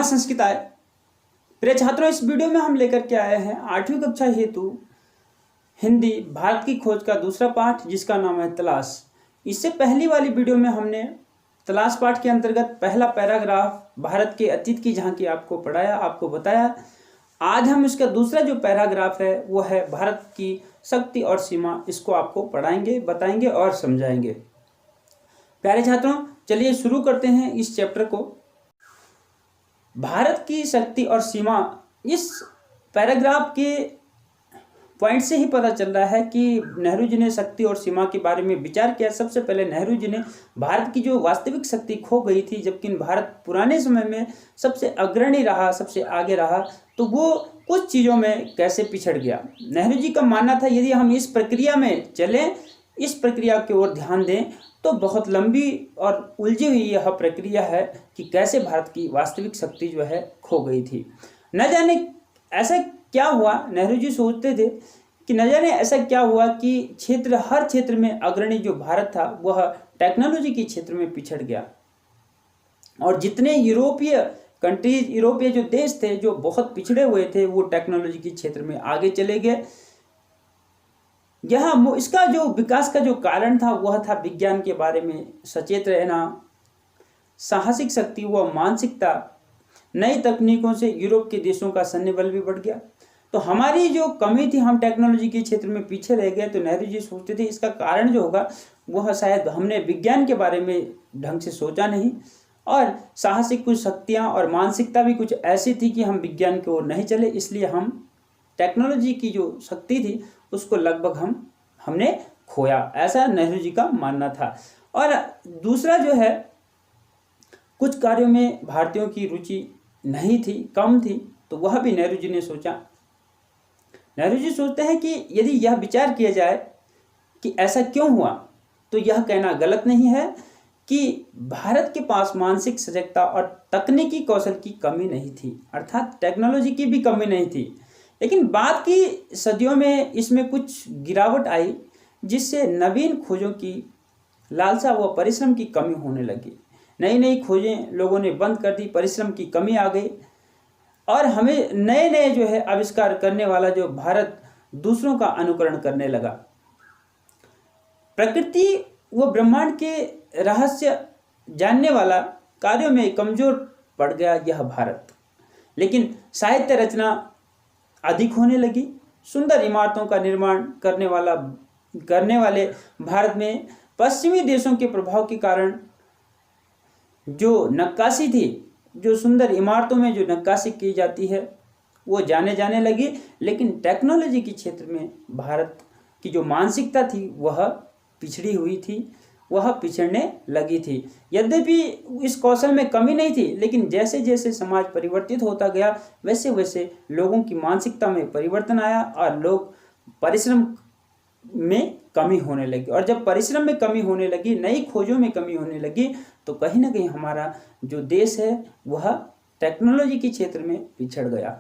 नमः संस्कृताय। प्रिय छात्रों, इस वीडियो में हम लेकर के आए हैं 8वीं कक्षा हेतु हिंदी भारत की खोज का दूसरा पाठ, जिसका नाम है तलाश। इससे पहली वाली वीडियो में हमने तलाश पाठ के अंतर्गत पहला पैराग्राफ भारत के अतीत की झांकी आपको पढ़ाया, आपको बताया। आज हम इसका दूसरा जो पैराग्राफ है वो है भारत की शक्ति और सीमा। इसको आपको पढ़ाएंगे, बताएंगे और समझाएंगे। प्यारे छात्रों, चलिए शुरू करते हैं इस चैप्टर को। भारत की शक्ति और सीमा, इस पैराग्राफ के पॉइंट से ही पता चल रहा है कि नेहरू जी ने शक्ति और सीमा के बारे में विचार किया। सबसे पहले नेहरू जी ने भारत की जो वास्तविक शक्ति खो गई थी, जबकि भारत पुराने समय में सबसे अग्रणी रहा, सबसे आगे रहा, तो वो कुछ चीज़ों में कैसे पिछड़ गया। नेहरू जी का मानना था यदि हम इस प्रक्रिया में चलें, इस प्रक्रिया की ओर ध्यान दें, तो बहुत लंबी और उलझी हुई यह प्रक्रिया है कि कैसे भारत की वास्तविक शक्ति जो है खो गई थी। न जाने ऐसा क्या हुआ, नेहरू जी सोचते थे कि न जाने ऐसा क्या हुआ कि हर क्षेत्र में अग्रणी जो भारत था वह टेक्नोलॉजी के क्षेत्र में पिछड़ गया, और जितने यूरोपीय कंट्रीज, यूरोपीय जो देश थे जो बहुत पिछड़े हुए थे, वो टेक्नोलॉजी के क्षेत्र में आगे चले गए। इसका जो विकास का जो कारण था वह था विज्ञान के बारे में सचेत रहना, साहसिक शक्ति व मानसिकता। नई तकनीकों से यूरोप के देशों का सैन्य बल भी बढ़ गया। तो हमारी जो कमी थी, हम टेक्नोलॉजी के क्षेत्र में पीछे रह गए। तो नेहरू जी सोचते थे इसका कारण जो होगा वह शायद हमने विज्ञान के बारे में ढंग से सोचा नहीं, और साहसिक कुछ शक्तियाँ और मानसिकता भी कुछ ऐसी थी कि हम विज्ञान की ओर नहीं चले, इसलिए हम टेक्नोलॉजी की जो शक्ति थी उसको लगभग हमने खोया। ऐसा नेहरू जी का मानना था। और दूसरा जो है, कुछ कार्यों में भारतीयों की रुचि नहीं थी, कम थी, तो वह भी नेहरू जी ने सोचा। नेहरू जी सोचते हैं कि यदि यह विचार किया जाए कि ऐसा क्यों हुआ, तो यह कहना गलत नहीं है कि भारत के पास मानसिक सजगता और तकनीकी कौशल की कमी नहीं थी, अर्थात टेक्नोलॉजी की भी कमी नहीं थी। लेकिन बाद की सदियों में इसमें कुछ गिरावट आई, जिससे नवीन खोजों की लालसा व परिश्रम की कमी होने लगी। नई नई खोजें लोगों ने बंद कर दी, परिश्रम की कमी आ गई, और हमें नए नए जो है आविष्कार करने वाला जो भारत दूसरों का अनुकरण करने लगा। प्रकृति व ब्रह्मांड के रहस्य जानने वाला कार्यों में कमजोर पड़ गया यह भारत। लेकिन साहित्य रचना अधिक होने लगी। सुंदर इमारतों का निर्माण करने वाले भारत में पश्चिमी देशों के प्रभाव के कारण जो नक्काशी थी, जो सुंदर इमारतों में जो नक्काशी की जाती है, वो जाने लगी। लेकिन टेक्नोलॉजी के क्षेत्र में भारत की जो मानसिकता थी वह पिछड़ी हुई थी, वह पिछड़ने लगी थी। यद्यपि इस कौशल में कमी नहीं थी, लेकिन जैसे जैसे समाज परिवर्तित होता गया, वैसे वैसे लोगों की मानसिकता में परिवर्तन आया और लोग परिश्रम में कमी होने लगी। और जब परिश्रम में कमी होने लगी, नई खोजों में कमी होने लगी, तो कहीं ना कहीं हमारा जो देश है वह टेक्नोलॉजी के क्षेत्र में पिछड़ गया।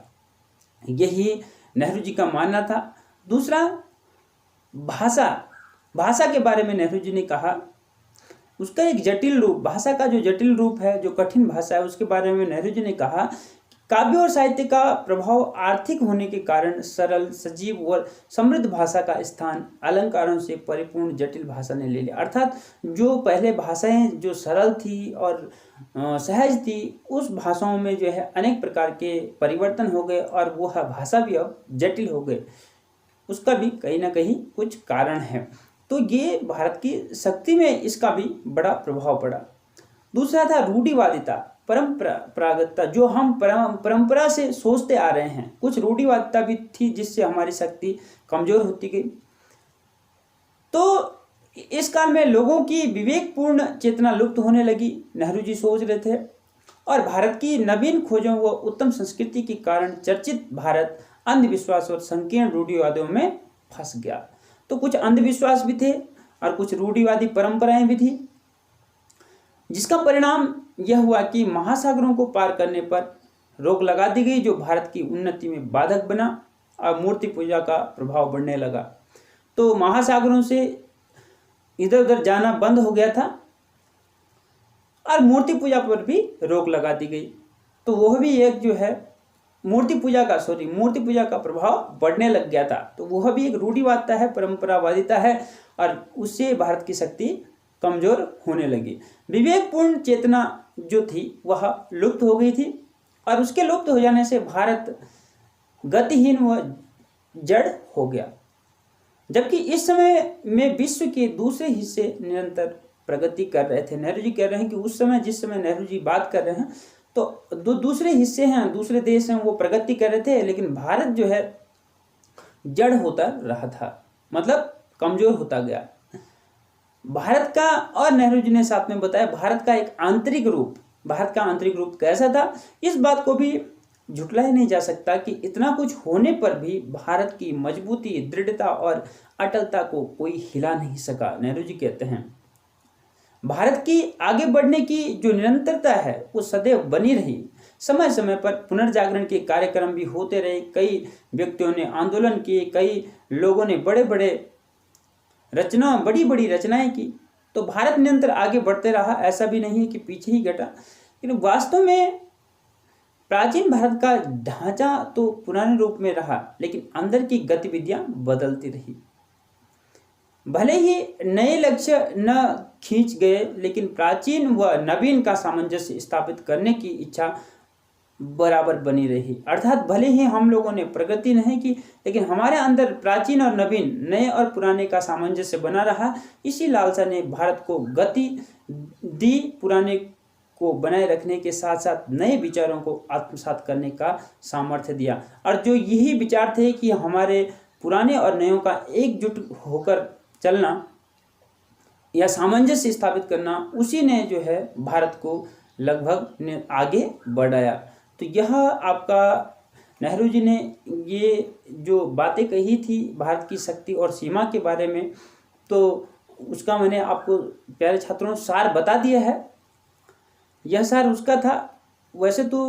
यही नेहरू जी का मानना था। दूसरा, भाषा के बारे में नेहरू जी ने कहा, उसका एक जटिल रूप, भाषा का जो जटिल रूप है, जो कठिन भाषा है, उसके बारे में नेहरू जी ने कहा, काव्य और साहित्य का प्रभाव आर्थिक होने के कारण सरल, सजीव और समृद्ध भाषा का स्थान अलंकारों से परिपूर्ण जटिल भाषा ने ले लिया। अर्थात जो पहले भाषाएं जो सरल थी और सहज थी, उस भाषाओं में जो है अनेक प्रकार के परिवर्तन हो गए, और वह भाषा भी अब जटिल हो गए। उसका भी कहीं ना कहीं कुछ कारण है। तो ये भारत की शक्ति में इसका भी बड़ा प्रभाव पड़ा। दूसरा था रूढ़िवादिता, परंपरागतता, जो हम परंपरा से सोचते आ रहे हैं। कुछ रूढ़िवादिता भी थी जिससे हमारी शक्ति कमजोर होती गई। तो इस काल में लोगों की विवेकपूर्ण चेतना लुप्त होने लगी, नेहरू जी सोच रहे थे। और भारत की नवीन खोजों व उत्तम संस्कृति के कारण चर्चित भारत अंधविश्वास और संकीर्ण रूढ़िवादियों में फंस गया। तो कुछ अंधविश्वास भी थे और कुछ रूढ़िवादी परंपराएं भी थी, जिसका परिणाम यह हुआ कि महासागरों को पार करने पर रोक लगा दी गई, जो भारत की उन्नति में बाधक बना, और मूर्ति पूजा का प्रभाव बढ़ने लगा। तो महासागरों से इधर उधर जाना बंद हो गया था, और मूर्ति पूजा पर भी रोक लगा दी गई। तो वह भी एक जो है मूर्ति पूजा का प्रभाव बढ़ने लग गया था। तो वह भी एक रूढ़िवादिता है, परंपरावादिता है, और उससे भारत की शक्ति कमजोर होने लगी। विवेकपूर्ण चेतना जो थी वह लुप्त हो गई थी, और उसके लुप्त हो जाने से भारत गतिहीन व जड़ हो गया। जबकि इस समय में विश्व के दूसरे हिस्से निरंतर प्रगति कर रहे थे। नेहरू जी कह रहे हैं कि उस समय, जिस समय नेहरू जी बात कर रहे हैं, तो दूसरे हिस्से हैं, दूसरे देश हैं, वो प्रगति कर रहे थे, लेकिन भारत जो है जड़ होता रहा था, मतलब कमजोर होता गया भारत का। और नेहरू जी ने साथ में बताया भारत का आंतरिक रूप कैसा था। इस बात को भी झुटलाया नहीं जा सकता कि इतना कुछ होने पर भी भारत की मजबूती, दृढ़ता और अटलता को कोई हिला नहीं सका। नेहरू जी कहते हैं भारत की आगे बढ़ने की जो निरंतरता है वो सदैव बनी रही। समय समय पर पुनर्जागरण के कार्यक्रम भी होते रहे, कई व्यक्तियों ने आंदोलन किए, कई लोगों ने बड़ी बड़ी रचनाएं की। तो भारत निरंतर आगे बढ़ते रहा, ऐसा भी नहीं है कि पीछे ही घटा। लेकिन वास्तव में प्राचीन भारत का ढांचा तो पुराने रूप में रहा, लेकिन अंदर की गतिविधियां बदलती रही। भले ही नए लक्ष्य न खींच गए, लेकिन प्राचीन व नवीन का सामंजस्य स्थापित करने की इच्छा बराबर बनी रही। अर्थात भले ही हम लोगों ने प्रगति नहीं की, लेकिन हमारे अंदर प्राचीन और नवीन, नए और पुराने का सामंजस्य बना रहा। इसी लालसा ने भारत को गति दी, पुराने को बनाए रखने के साथ साथ नए विचारों को आत्मसात करने का सामर्थ्य दिया। और जो यही विचार थे कि हमारे पुराने और नयों का एकजुट होकर चलना या सामंजस्य स्थापित करना, उसी ने जो है भारत को लगभग आगे बढ़ाया। तो यह आपका नेहरू जी ने ये जो बातें कही थी भारत की शक्ति और सीमा के बारे में, तो उसका मैंने आपको प्यारे छात्रों सार बता दिया है। यह सार उसका था। वैसे तो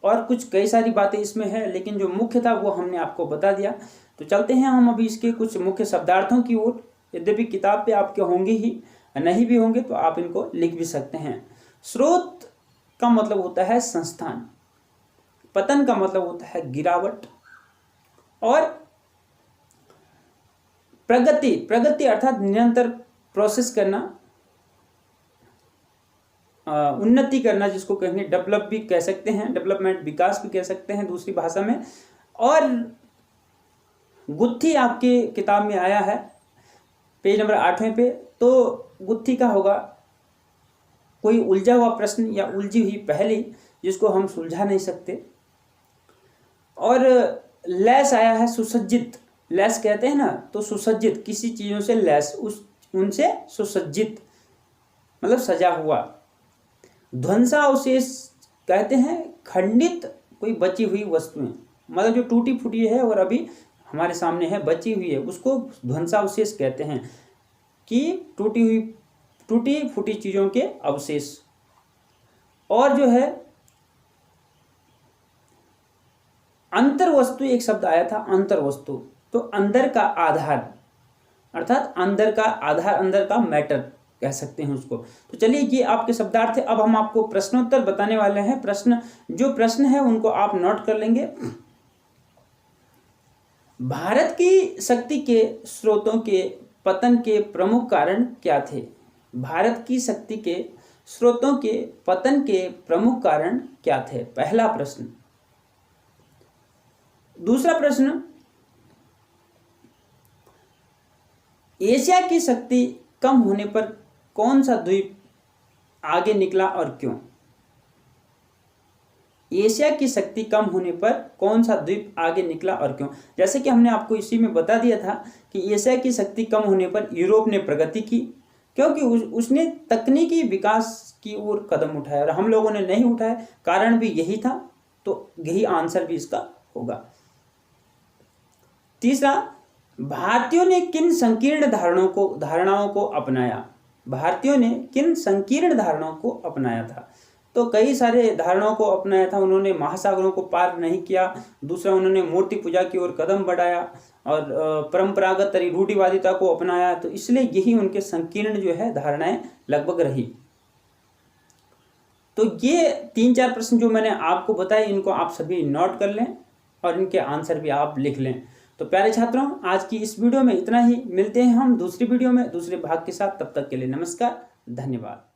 और कुछ कई सारी बातें इसमें है, लेकिन जो मुख्य था वो हमने आपको बता दिया। तो चलते हैं हम अभी इसके कुछ मुख्य शब्दार्थों की ओर। यद्यपि किताब पे आपके होंगे ही, नहीं भी होंगे तो आप इनको लिख भी सकते हैं। स्रोत का मतलब होता है संस्थान, पतन का मतलब होता है गिरावट, और प्रगति अर्थात निरंतर प्रोसेस करना, उन्नति करना, जिसको कहेंगे डेवलप भी कह सकते हैं, डेवलपमेंट, विकास भी कह सकते हैं दूसरी भाषा में। और गुत्थी आपके किताब में आया है पेज नंबर 8वें पे। तो गुत्थी का होगा कोई उलझा हुआ प्रश्न या उलझी हुई पहेली जिसको हम सुलझा नहीं सकते। और लैस आया है सुसज्जित, लैस कहते हैं ना, तो सुसज्जित, किसी चीज़ों से लैस, उनसे सुसज्जित मतलब सजा हुआ। ध्वंसावशेष कहते हैं खंडित कोई बची हुई वस्तुएं, मतलब जो टूटी फूटी है और अभी हमारे सामने है, बची हुई है, उसको ध्वंसावशेष कहते हैं कि टूटी फूटी चीज़ों के अवशेष। और जो है अंतर वस्तु, एक शब्द आया था अंतर वस्तु, तो अंदर का आधार, अर्थात अंदर का आधार, अंदर का मैटर कह सकते हैं उसको। तो चलिए ये आपके शब्दार्थ है। अब हम आपको प्रश्नोत्तर बताने वाले हैं। जो प्रश्न है उनको आप नोट कर लेंगे। भारत की शक्ति के स्रोतों के पतन के प्रमुख कारण क्या थे? भारत की शक्ति के स्रोतों के पतन के प्रमुख कारण क्या थे? पहला प्रश्न। दूसरा प्रश्न, एशिया की शक्ति कम होने पर कौन सा द्वीप आगे निकला और क्यों? एशिया की शक्ति कम होने पर कौन सा द्वीप आगे निकला और क्यों? जैसे कि हमने आपको इसी में बता दिया था कि एशिया की शक्ति कम होने पर यूरोप ने प्रगति की, क्योंकि उसने तकनीकी विकास की ओर कदम उठाया और हम लोगों ने नहीं उठाया। कारण भी यही था, तो यही आंसर भी इसका होगा। तीसरा, भारतीयों ने किन संकीर्ण धारणाओं को अपनाया? भारतीयों ने किन संकीर्ण धारणाओं को अपनाया था? तो कई सारे धारणाओं को अपनाया था उन्होंने। महासागरों को पार नहीं किया। दूसरा, उन्होंने मूर्ति पूजा की ओर कदम बढ़ाया और परंपरागत रूढ़िवादिता को अपनाया। तो इसलिए यही उनके संकीर्ण जो है धारणाएं लगभग रही। तो ये 3-4 प्रश्न जो मैंने आपको बताए इनको आप सभी नोट कर लें और इनके आंसर भी आप लिख लें। तो प्यारे छात्रों, आज की इस वीडियो में इतना ही। मिलते हैं हम दूसरी वीडियो में दूसरे भाग के साथ। तब तक के लिए नमस्कार, धन्यवाद।